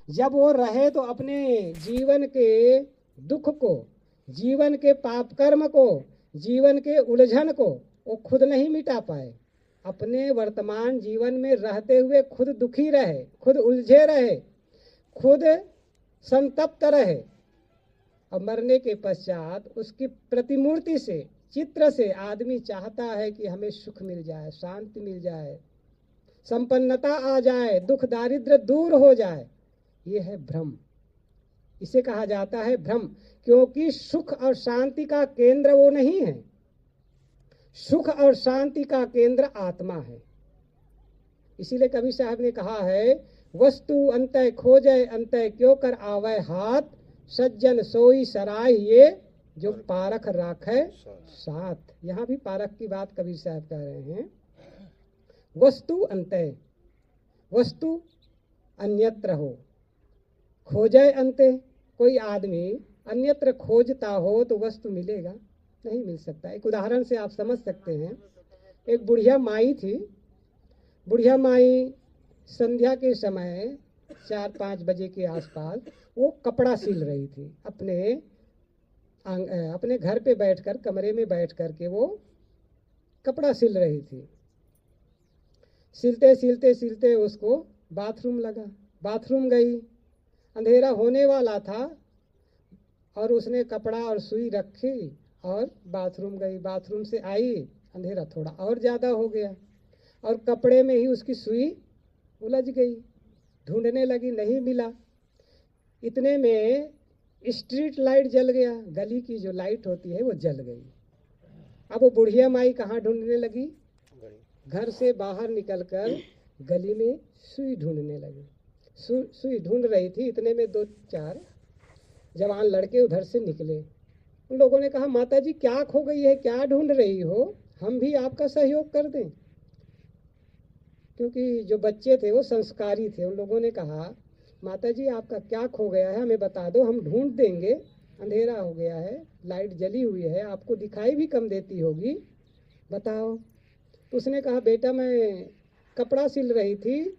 जब वो रहे तो अपने जीवन के दुख को, जीवन के पाप कर्म को, जीवन के उलझन को वो खुद नहीं मिटा पाए। अपने वर्तमान जीवन में रहते हुए खुद दुखी रहे, खुद उलझे रहे, खुद संतप्त रहे। और मरने के पश्चात उसकी प्रतिमूर्ति से, चित्र से आदमी चाहता है कि हमें सुख मिल जाए, शांति मिल जाए, संपन्नता आ जाए, दुख दारिद्र्य दूर हो जाए। ये है भ्रम। इसे कहा जाता है भ्रम, क्योंकि सुख और शांति का केंद्र वो नहीं है। सुख और शांति का केंद्र आत्मा है। इसीलिए कबीर साहब ने कहा है, वस्तु अंतय खोजय अंतय क्यों कर आवै हाथ, सज्जन सोई सराय ये जो पारख राखै साथ। यहाँ भी पारख की बात कबीर साहब कह रहे हैं। वस्तु अंतय, वस्तु अन्यत्र हो, खोजय अंते, कोई आदमी अन्यत्र खोजता हो तो वस्तु मिलेगा नहीं, मिल सकता। एक उदाहरण से आप समझ सकते हैं। एक बुढ़िया माई थी। बुढ़िया माई संध्या के समय 4-5 बजे के आसपास वो कपड़ा सिल रही थी। अपने घर पे बैठकर, कमरे में बैठ कर के वो कपड़ा सिल रही थी। सिलते सिलते सिलते उसको बाथरूम लगा। बाथरूम गई, अंधेरा होने वाला था और उसने कपड़ा और सुई रखी और बाथरूम गई। बाथरूम से आई, अंधेरा थोड़ा और ज़्यादा हो गया और कपड़े में ही उसकी सुई उलझ गई। ढूंढने लगी, नहीं मिला। इतने में स्ट्रीट लाइट जल गया, गली की जो लाइट होती है वो जल गई। अब वो बुढ़िया माई कहाँ ढूंढने लगी? घर से बाहर निकलकर गली में सुई ढूंढने लगी। सुई ढूंढ रही थी, इतने में 2-4 जवान लड़के उधर से निकले। उन लोगों ने कहा, माता जी क्या खो गई है, क्या ढूंढ रही हो, हम भी आपका सहयोग कर दें। क्योंकि जो बच्चे थे वो संस्कारी थे। उन लोगों ने कहा, माता जी आपका क्या खो गया है, हमें बता दो, हम ढूंढ देंगे। अंधेरा हो गया है, लाइट जली हुई है, आपको दिखाई भी कम देती होगी, बताओ। तो उसने कहा, बेटा मैं कपड़ा सिल रही थी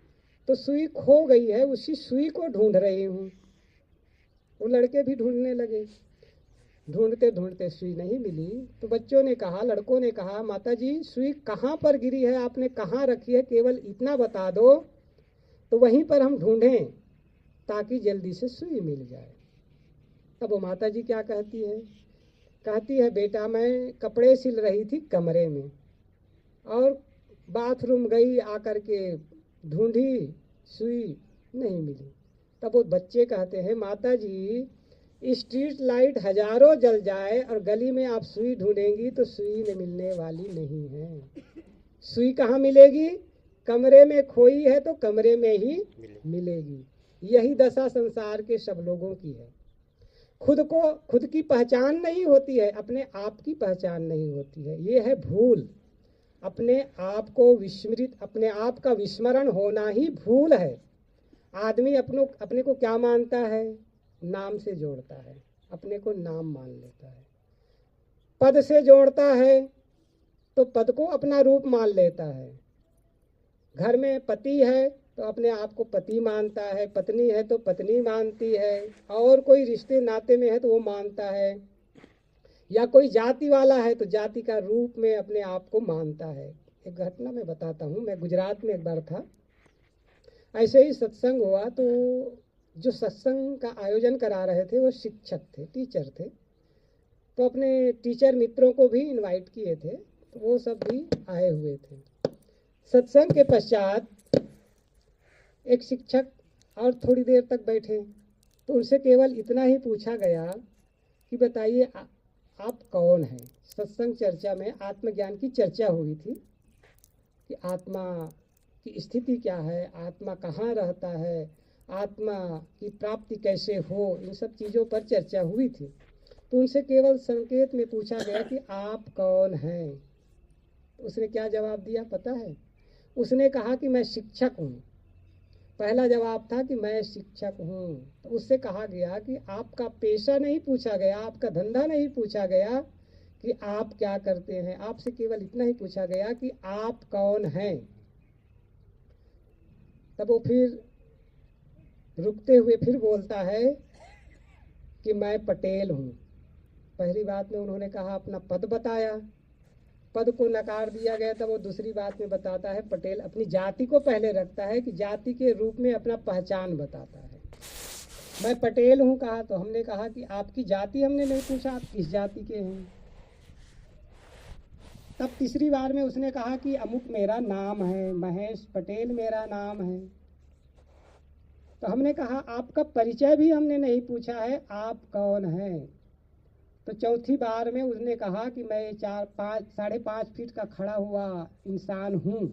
तो सुई खो गई है, उसी सुई को ढूंढ रही हूँ। वो लड़के भी ढूंढने लगे। ढूंढते ढूंढते सुई नहीं मिली तो बच्चों ने कहा, लड़कों ने कहा, माता जी सुई कहाँ पर गिरी है, आपने कहाँ रखी है, केवल इतना बता दो तो वहीं पर हम ढूंढें ताकि जल्दी से सुई मिल जाए। तब वो माता जी क्या कहती है? कहती है, बेटा मैं कपड़े सिल रही थी कमरे में और बाथरूम गई, आकर के ढूंढी, सुई नहीं मिली। तब वो बच्चे कहते हैं, माता जी स्ट्रीट लाइट हजारों जल जाए और गली में आप सुई ढूंढेंगी तो सुई न मिलने वाली नहीं है। सुई कहाँ मिलेगी? कमरे में खोई है तो कमरे में ही मिलेगी। यही दशा संसार के सब लोगों की है। खुद की पहचान नहीं होती है, अपने आप की पहचान नहीं होती है। ये है भूल। अपने आप को विस्मृत, अपने आप का विस्मरण होना ही भूल है। आदमी अपने को क्या मानता है? नाम से जोड़ता है, अपने को नाम मान लेता है। पद से जोड़ता है तो पद को अपना रूप मान लेता है। घर में पति है तो अपने आप को पति मानता है, पत्नी है तो पत्नी मानती है, और कोई रिश्ते नाते में है तो वो मानता है, या कोई जाति वाला है तो जाति का रूप में अपने आप को मानता है। एक घटना मैं बताता हूँ। मैं गुजरात में एक बार था, ऐसे ही सत्संग हुआ तो जो सत्संग का आयोजन करा रहे थे वो शिक्षक थे, टीचर थे। तो अपने टीचर मित्रों को भी इनवाइट किए थे, तो वो सब भी आए हुए थे। सत्संग के पश्चात एक शिक्षक और थोड़ी देर तक बैठे तो उनसे केवल इतना ही पूछा गया कि बताइए आप कौन हैं। सत्संग चर्चा में आत्मज्ञान की चर्चा हुई थी कि आत्मा की स्थिति क्या है, आत्मा कहाँ रहता है, आत्मा की प्राप्ति कैसे हो, इन सब चीज़ों पर चर्चा हुई थी। तो उनसे केवल संकेत में पूछा गया कि आप कौन हैं। उसने क्या जवाब दिया पता है? उसने कहा कि मैं शिक्षक हूँ। पहला जवाब था कि मैं शिक्षक हूँ। तो उससे कहा गया कि आपका पेशा नहीं पूछा गया, आपका धंधा नहीं पूछा गया कि आप क्या करते हैं, आपसे केवल इतना ही पूछा गया कि आप कौन हैं। तब वो फिर रुकते हुए फिर बोलता है कि मैं पटेल हूँ। पहली बात में उन्होंने कहा अपना पद बताया, पद को नकार दिया गया, तब वो दूसरी बात में बताता है पटेल, अपनी जाति को पहले रखता है कि जाति के रूप में अपना पहचान बताता है। मैं पटेल हूँ कहा तो हमने कहा कि आपकी जाति हमने नहीं पूछा, आप किस जाति के हैं। तब तीसरी बार में उसने कहा कि अमुक मेरा नाम है, महेश पटेल मेरा नाम है। तो हमने कहा आपका परिचय भी हमने नहीं पूछा है, आप कौन हैं। तो चौथी बार में उसने कहा कि मैं 4-5 फीट का खड़ा हुआ इंसान हूँ।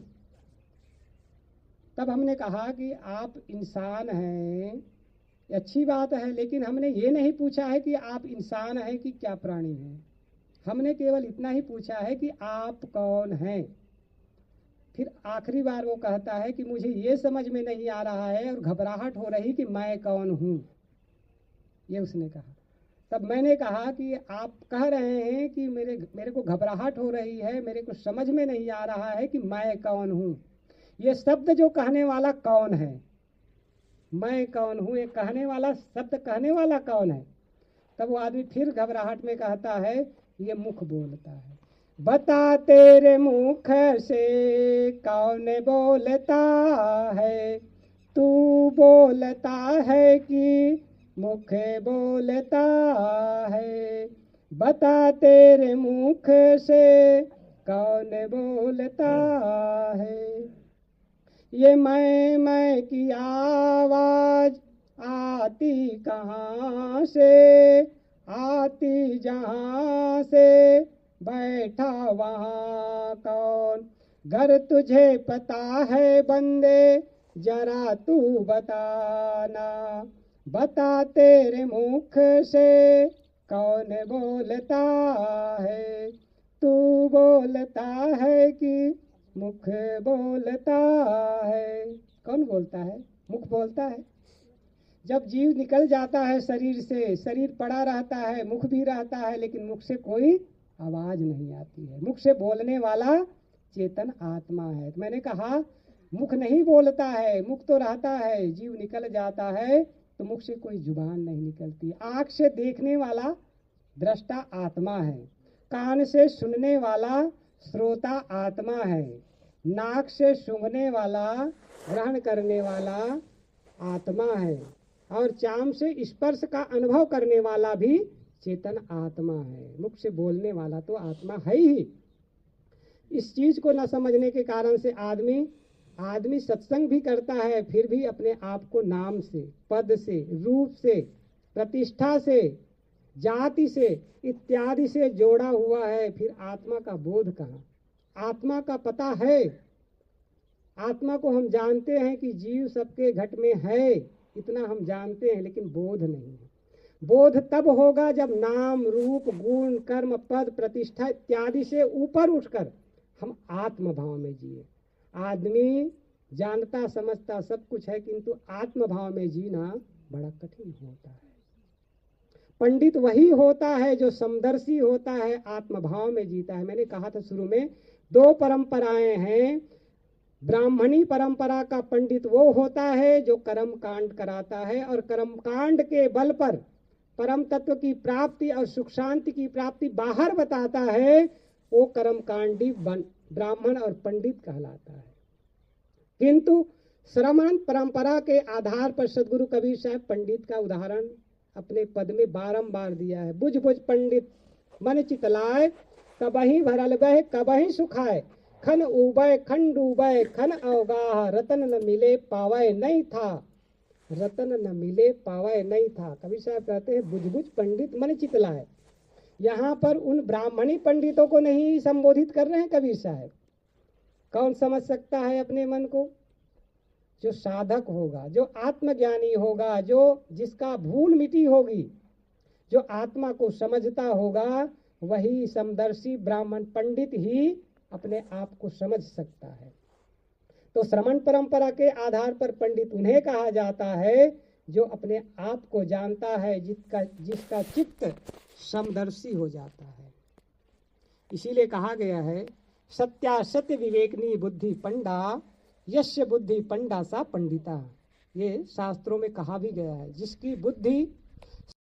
तब हमने कहा कि आप इंसान हैं, अच्छी बात है, लेकिन हमने ये नहीं पूछा है कि आप इंसान हैं कि क्या प्राणी हैं। हमने केवल इतना ही पूछा है कि आप कौन हैं। फिर आखिरी बार वो कहता है कि मुझे ये समझ में नहीं आ रहा है और घबराहट हो रही कि मैं कौन हूँ, ये उसने कहा। तब मैंने कहा कि आप कह रहे हैं कि मेरे को घबराहट हो रही है, मेरे को समझ में नहीं आ रहा है कि मैं कौन हूँ। ये शब्द जो कहने वाला कौन है, मैं कौन हूँ, ये कहने वाला शब्द कहने वाला कौन है। तब वो आदमी फिर घबराहट में कहता है, ये मुख बोलता है, बता तेरे मुख से कौन बोलता है, तू बोलता है कि मुख बोलता है, बता तेरे मुख से कौन बोलता है। ये मैं की आवाज आती कहाँ से, आती जहाँ से बैठा वहाँ कौन। घर तुझे पता है बंदे जरा तू बताना, बता तेरे मुख से कौन बोलता है, तू बोलता है कि मुख बोलता है। कौन बोलता है? मुख बोलता है। जब जीव निकल जाता है शरीर से, शरीर पड़ा रहता है, मुख भी रहता है, लेकिन मुख से कोई आवाज नहीं आती है। मुख से बोलने वाला चेतन आत्मा है। तो मैंने कहा मुख नहीं बोलता है, मुख तो रहता है, जीव निकल जाता है तो मुख से कोई जुबान नहीं निकलती। आंख से देखने वाला दृष्टा आत्मा है, कान से सुनने वाला श्रोता आत्मा है, नाक से सूंघने वाला ग्रहण करने वाला आत्मा है, और चाम से स्पर्श का अनुभव करने वाला भी चेतन आत्मा है। मुख से बोलने वाला तो आत्मा है ही। इस चीज को न समझने के कारण से आदमी सत्संग भी करता है, फिर भी अपने आप को नाम से, पद से, रूप से, प्रतिष्ठा से, जाति से इत्यादि से जोड़ा हुआ है। फिर आत्मा का बोध कहाँ? आत्मा का पता है। आत्मा को हम जानते हैं कि जीव सबके घट में है, इतना हम जानते हैं, लेकिन बोध नहीं है। बोध तब होगा जब नाम रूप गुण कर्म पद प्रतिष्ठा इत्यादि से ऊपर उठकर हम आत्म भाव में जिए। आदमी जानता समझता सब कुछ है, किंतु आत्म भाव में जीना बड़ा कठिन होता है। पंडित वही होता है जो समदर्शी होता है, आत्म भाव में जीता है। मैंने कहा था शुरू में, दो परंपराएं हैं। ब्राह्मणी परंपरा का पंडित वो होता है जो कर्म कांड कराता है, और कर्म कांड के बल पर परम तत्व की प्राप्ति और सुख शांति की प्राप्ति बाहर बताता है। वो कर्म कांडी ब्राह्मण और पंडित कहलाता है। किंतु श्रमण परंपरा के आधार पर सदगुरु कबीर साहब पंडित का उदाहरण अपने पद में बारंबार दिया है। बुझ बुझ पंडित मन चितलाय, कबहि भरल बह कबहि सुखाय, खन उबय खन डूबय खन अवगाह, रतन न मिले पावय नहीं था, रतन न मिले पावय नहीं था। कबीर साहब कहते हैं बुझ बुझ पंडित मन चितलाय। यहाँ पर उन ब्राह्मणी पंडितों को नहीं संबोधित कर रहे हैं कबीर साहब। कौन समझ सकता है अपने मन को? जो साधक होगा, जो आत्मज्ञानी होगा, जो जिसका भूल मिटी होगी, जो आत्मा को समझता होगा, वही समदर्शी ब्राह्मण पंडित ही अपने आप को समझ सकता है। तो श्रमण परंपरा के आधार पर पंडित उन्हें कहा जाता है जो अपने आप को जानता है, जिसका चित्त समदर्शी हो जाता है। इसीलिए कहा गया है, सत्या सत्य विवेकनी बुद्धि पंडा, यस्य बुद्धि पंडा सा पंडिता। ये शास्त्रों में कहा भी गया है, जिसकी बुद्धि